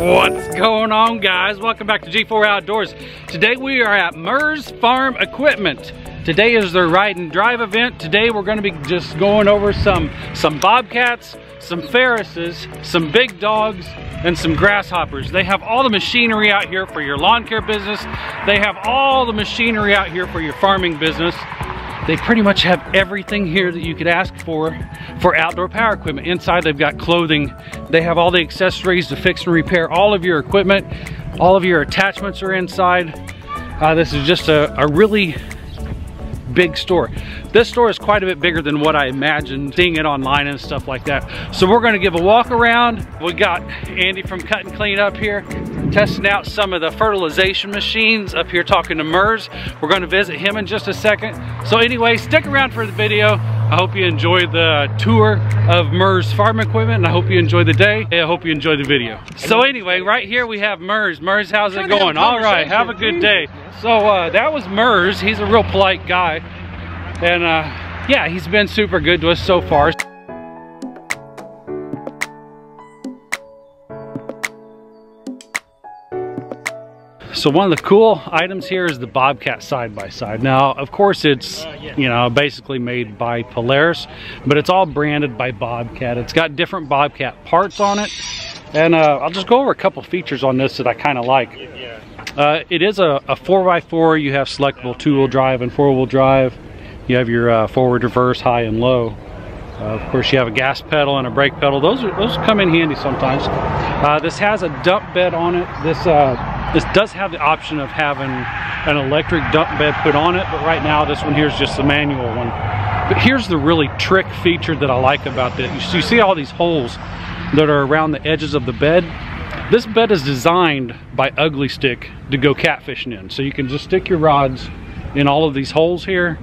What's going on, guys? Welcome back to G4 Outdoors. Today we are at Merz Farm Equipment. Today is their ride and drive event. Today we're going to be just going over some Bobcats, some Ferrises, some big dogs, and some grasshoppers. They have all the machinery out here for your lawn care business. They have all the machinery out here for your farming business. They pretty much have everything here that you could ask for outdoor power equipment. Inside they've got clothing. They have all the accessories to fix and repair all of your equipment. All of your attachments are inside. This is just a really big store. This store is quite a bit bigger than what I imagined seeing it online and stuff like that. So we're gonna give a walk around. We got Andy from Cut and Clean up here, testing out some of the fertilization machines up here, talking to Merz. We're gonna visit him in just a second. So anyway, stick around for the video. I hope you enjoy the tour of Merz Farm Equipment, and I hope you enjoy the day. I hope you enjoy the video. So anyway, right here we have Merz. Merz, how's it going? All right, have a good day. So that was Merz. He's a real polite guy. And yeah, he's been super good to us so far. So one of the cool items here is the Bobcat side-by-side. Now, of course, it's, you know, basically made by Polaris, but it's all branded by Bobcat. It's got different Bobcat parts on it. And I'll just go over a couple features on this that I kind of like. It is a 4x4. You have selectable 2-wheel drive and 4-wheel drive. You have your forward, reverse, high, and low. Of course, you have a gas pedal and a brake pedal. Those come in handy sometimes. This has a dump bed on it. This does have the option of having an electric dump bed put on it, but right now this one here is just the manual one. But here's the really trick feature that I like about this. You see all these holes that are around the edges of the bed? This bed is designed by Ugly Stick to go catfishing in. So you can just stick your rods in all of these holes here,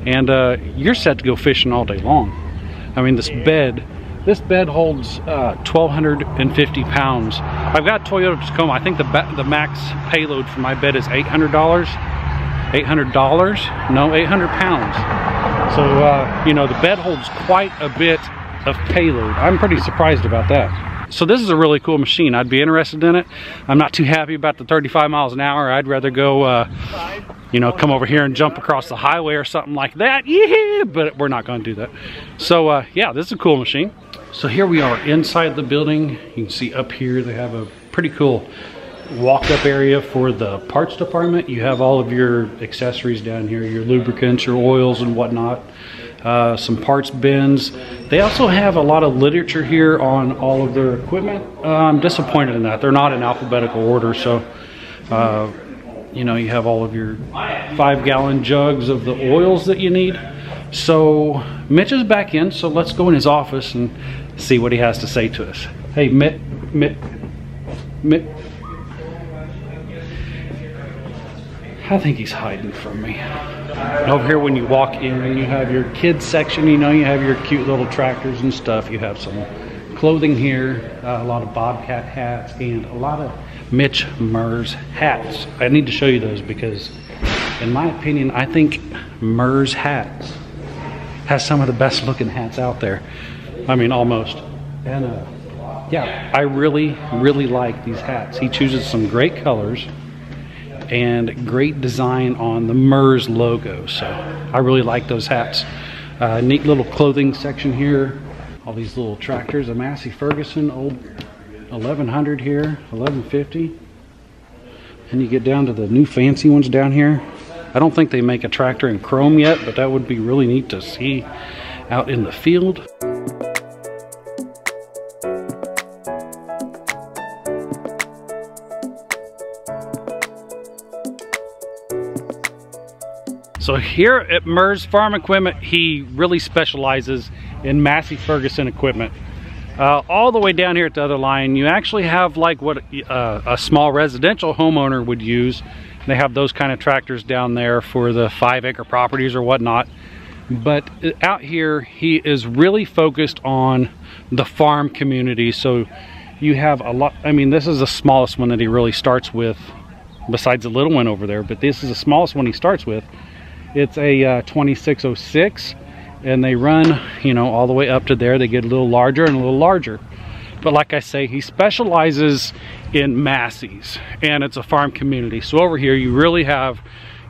and you're set to go fishing all day long. I mean, this bed holds 1,250 pounds. I've got Toyota Tacoma. I think the max payload for my bed is $800. $800? No, 800 pounds. So, you know, the bed holds quite a bit of payload. I'm pretty surprised about that. So this is a really cool machine. I'd be interested in it. I'm not too happy about the 35 miles an hour. I'd rather go, you know, come over here and jump across the highway or something like that. Yeah, but we're not going to do that. So yeah, this is a cool machine. So here we are inside the building. You can see up here they have a pretty cool walk-up area for the parts department. You have all of your accessories down here, your lubricants, your oils and whatnot. Some parts bins. They also have a lot of literature here on all of their equipment. I'm disappointed in that. They're not in alphabetical order, so you know, you have all of your 5-gallon jugs of the oils that you need. So Mitch is back in, so let's go in his office and see what he has to say to us. Hey, Mitt. I think he's hiding from me. Over here when you walk in, you have your kids section, you know, you have your cute little tractors and stuff. You have some clothing here, a lot of Bobcat hats, and a lot of Mitch Merz hats. I need to show you those because, in my opinion, I think Merz hats has some of the best looking hats out there. I mean, almost. And yeah, I really like these hats. He chooses some great colors and great design on the Merz logo. So I really like those hats. Neat little clothing section here. All these little tractors, a Massey Ferguson, old 1100 here, 1150. And you get down to the new fancy ones down here. I don't think they make a tractor in chrome yet, but that would be really neat to see out in the field. So here at Merz Farm Equipment, he really specializes in Massey Ferguson equipment. All the way down here at the other line, you actually have like what a small residential homeowner would use. They have those kind of tractors down there for the 5-acre properties or whatnot. But out here, he is really focused on the farm community. So you have a lot. I mean, this is the smallest one that he really starts with, besides the little one over there. But this is the smallest one he starts with. It's a 2606, and they run, you know, all the way up to there. They get a little larger and a little larger. But like I say, he specializes in Massey's, and it's a farm community. So over here you really have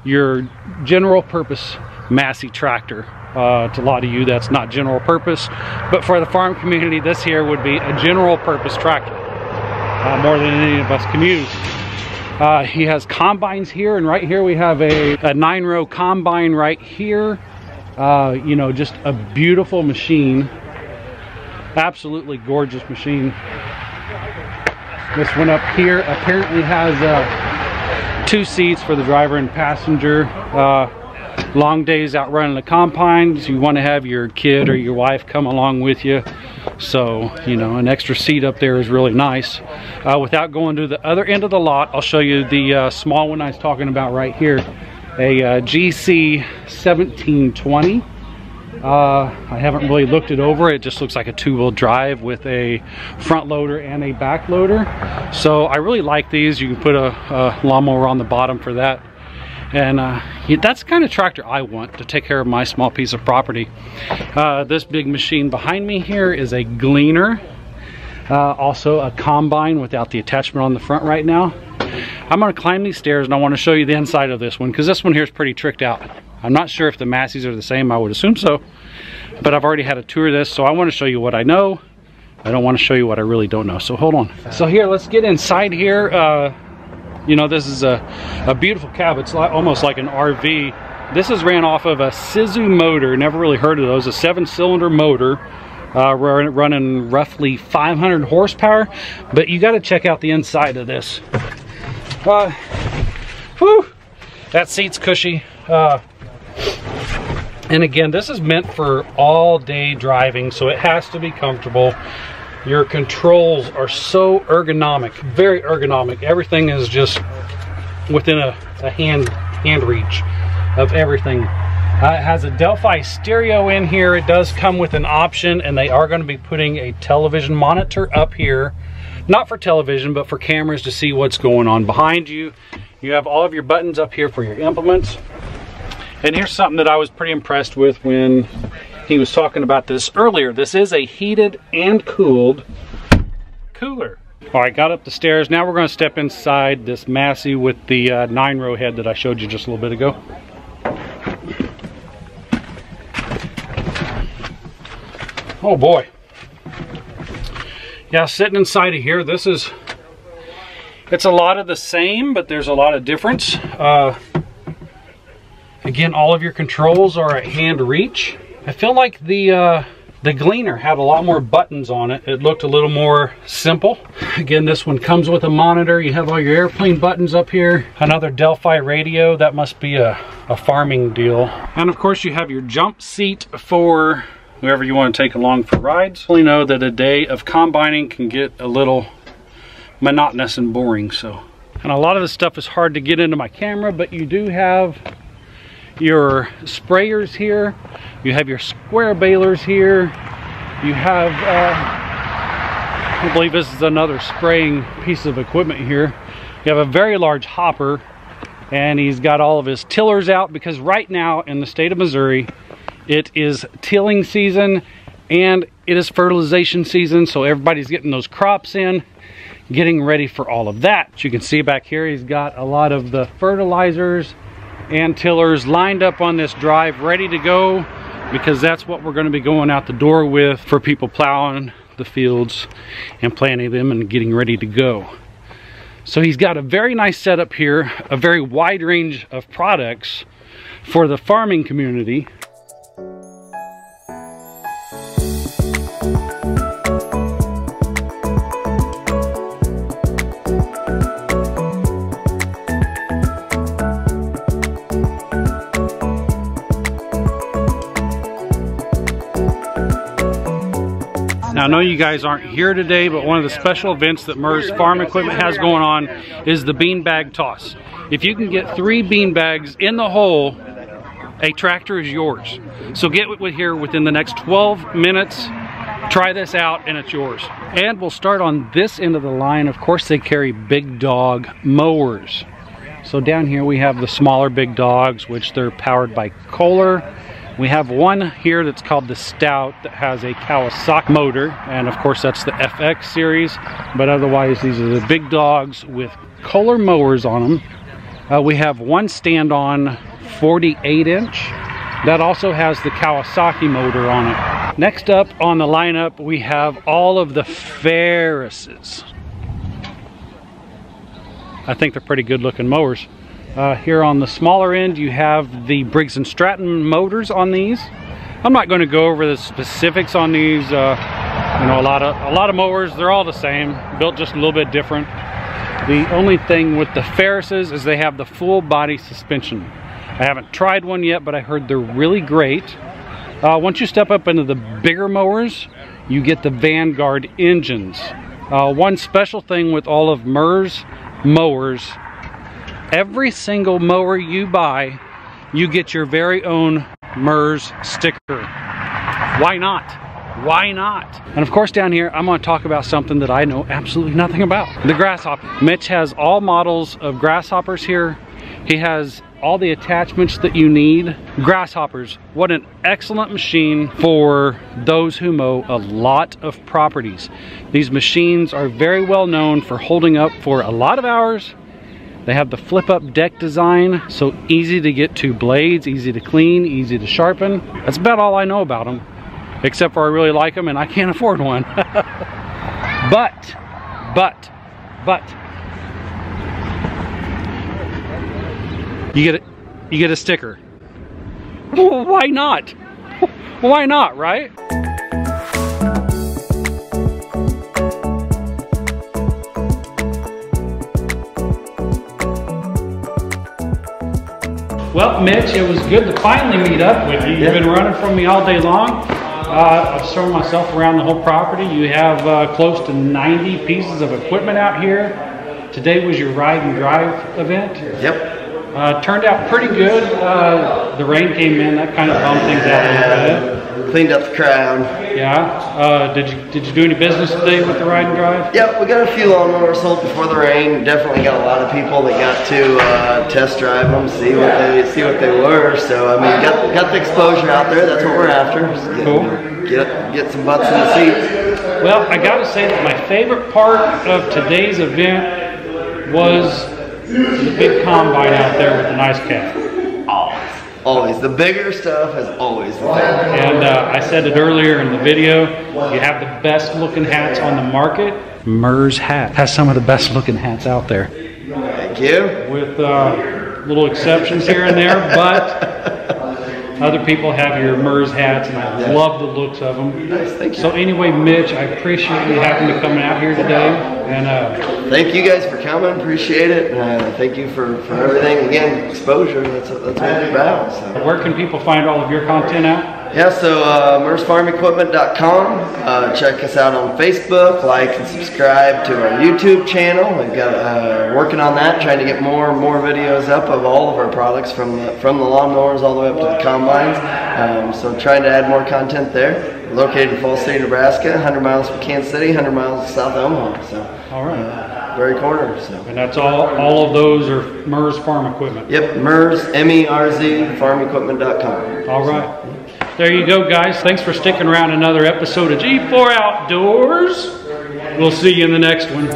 your general purpose Massey tractor. To a lot of you that's not general purpose, but for the farm community this here would be a general purpose tractor, more than any of us can use. He has combines here, and right here we have a 9-row combine right here. You know, just a beautiful machine, absolutely gorgeous machine. This one up here apparently has 2 seats for the driver and passenger. Long days out running the combines, you want to have your kid or your wife come along with you, so you know, an extra seat up there is really nice. Without going to the other end of the lot, I'll show you the small one I was talking about right here, a GC 1720. I haven't really looked it over. It just looks like a 2-wheel drive with a front loader and a back loader, so I really like these. You can put a lawnmower on the bottom for that. And that's the kind of tractor I want to take care of my small piece of property. This big machine behind me here is a gleaner, also a combine without the attachment on the front right now. I'm going to climb these stairs and I want to show you the inside of this one, because this one here is pretty tricked out. I'm not sure if the Masseys are the same. I would assume so, but I've already had a tour of this, so I want to show you what I know. I don't want to show you what I really don't know, so hold on. So here, let's get inside here. You know, this is a beautiful cab. It's almost like an RV. This is ran off of a Sisu motor. Never really heard of those. A 7-cylinder motor, running roughly 500 horsepower. But you got to check out the inside of this. Whew, that seat's cushy. And again, this is meant for all-day driving, so it has to be comfortable. Your controls are so ergonomic, very ergonomic. Everything is just within a hand reach of everything. It has a Delphi stereo in here. It does come with an option, and they are going to be putting a television monitor up here. Not for television, but for cameras to see what's going on behind you. You have all of your buttons up here for your implements. And here's something that I was pretty impressed with when he was talking about this earlier. This is a heated and cooled cooler. All right, got up the stairs. Now we're going to step inside this Massey with the 9-row head that I showed you just a little bit ago. Oh boy. Yeah, sitting inside of here, it's a lot of the same, but there's a lot of difference. Again, all of your controls are at hand reach. I feel like the Gleaner had a lot more buttons on it. It looked a little more simple. Again, this one comes with a monitor. You have all your airplane buttons up here. Another Delphi radio. That must be a farming deal. And of course, you have your jump seat for whoever you want to take along for rides. We know that a day of combining can get a little monotonous and boring. And a lot of this stuff is hard to get into my camera, but you do have your sprayers here. You have your square balers here. You have, I believe this is another spraying piece of equipment here. You have a very large hopper, and he's got all of his tillers out because right now in the state of Missouri, it is tilling season and it is fertilization season. So everybody's getting those crops in, getting ready for all of that. As you can see back here, he's got a lot of the fertilizers and tillers lined up on this drive, ready to go, because that's what we're going to be going out the door with for people plowing the fields and planting them and getting ready to go. So he's got a very nice setup here, a very wide range of products for the farming community. Now, I know you guys aren't here today, but one of the special events that Merz Farm Equipment has going on is the beanbag toss. If you can get 3 beanbags in the hole, a tractor is yours. So get here within the next 12 minutes. Try this out and it's yours. And we'll start on this end of the line. Of course, they carry big dog mowers. So down here we have the smaller big dogs, which they're powered by Kohler. We have one here that's called the Stout that has a Kawasaki motor, and of course that's the FX series, but otherwise these are the big dogs with Kohler mowers on them. We have one stand-on 48-inch that also has the Kawasaki motor on it. Next up on the lineup, we have all of the Ferrises. I think they're pretty good looking mowers. Here on the smaller end, you have the Briggs & Stratton motors on these. I'm not going to go over the specifics on these. You know, a lot of mowers, they're all the same, built just a little bit different. The only thing with the Ferrises is they have the full body suspension. I haven't tried one yet, but I heard they're really great. Once you step up into the bigger mowers, you get the Vanguard engines. One special thing with all of Merz mowers, every single mower you buy, you get your very own Merz sticker. Why not? Why not? And of course down here, I'm going to talk about something that I know absolutely nothing about. The grasshopper. Mitch has all models of grasshoppers here. He has all the attachments that you need. Grasshoppers, what an excellent machine for those who mow a lot of properties. These machines are very well known for holding up for a lot of hours. They have the flip-up deck design, so easy to get to blades, easy to clean, easy to sharpen. That's about all I know about them, except for I really like them and I can't afford one. but you get a sticker. Well, why not? Why not, right? Well, Mitch, it was good to finally meet up with you. You've been running from me all day long. I've shown myself around the whole property. You have close to 90 pieces of equipment out here. Today was your ride and drive event. Yep. Turned out pretty good. The rain came in, that kind of bummed things out a little bit. Cleaned up the crowd. Yeah. Did you do any business today with the ride and drive? Yep, we got a few lawnmowers sold before the rain. Definitely got a lot of people that got to test drive them, see what they were. So I mean, got the exposure out there. That's what we're after. Cool. Get some butts in the seats. Well, I got to say that my favorite part of today's event was the big combine out there with the nice cat. Always. The bigger stuff is always the favorite. And I said it earlier in the video, you have the best looking hats on the market. Merz hat has some of the best looking hats out there. Thank you. With little exceptions here and there, but other people have your Merz hats, and I love the looks of them. Nice, thank you. So anyway, Mitch, I appreciate you having to come out here today. And thank you guys for coming. Appreciate it. Thank you for everything. Again, exposure. That's what it's about. So. Where can people find all of your content at? Yeah, so MerzFarmEquipment.com. Check us out on Facebook. Like and subscribe to our YouTube channel. We've got working on that, trying to get more and more videos up of all of our products from the lawnmowers all the way up to the combines. So trying to add more content there. We're located in Falls City, Nebraska, 100 miles from Kansas City, 100 miles south of Omaha. So all right, very corner. So. And that's all of those are Merz Farm Equipment. Yep, Merz, MERZ, FarmEquipment.com. All right. There you go, guys. Thanks for sticking around another episode of G4 Outdoors. We'll see you in the next one.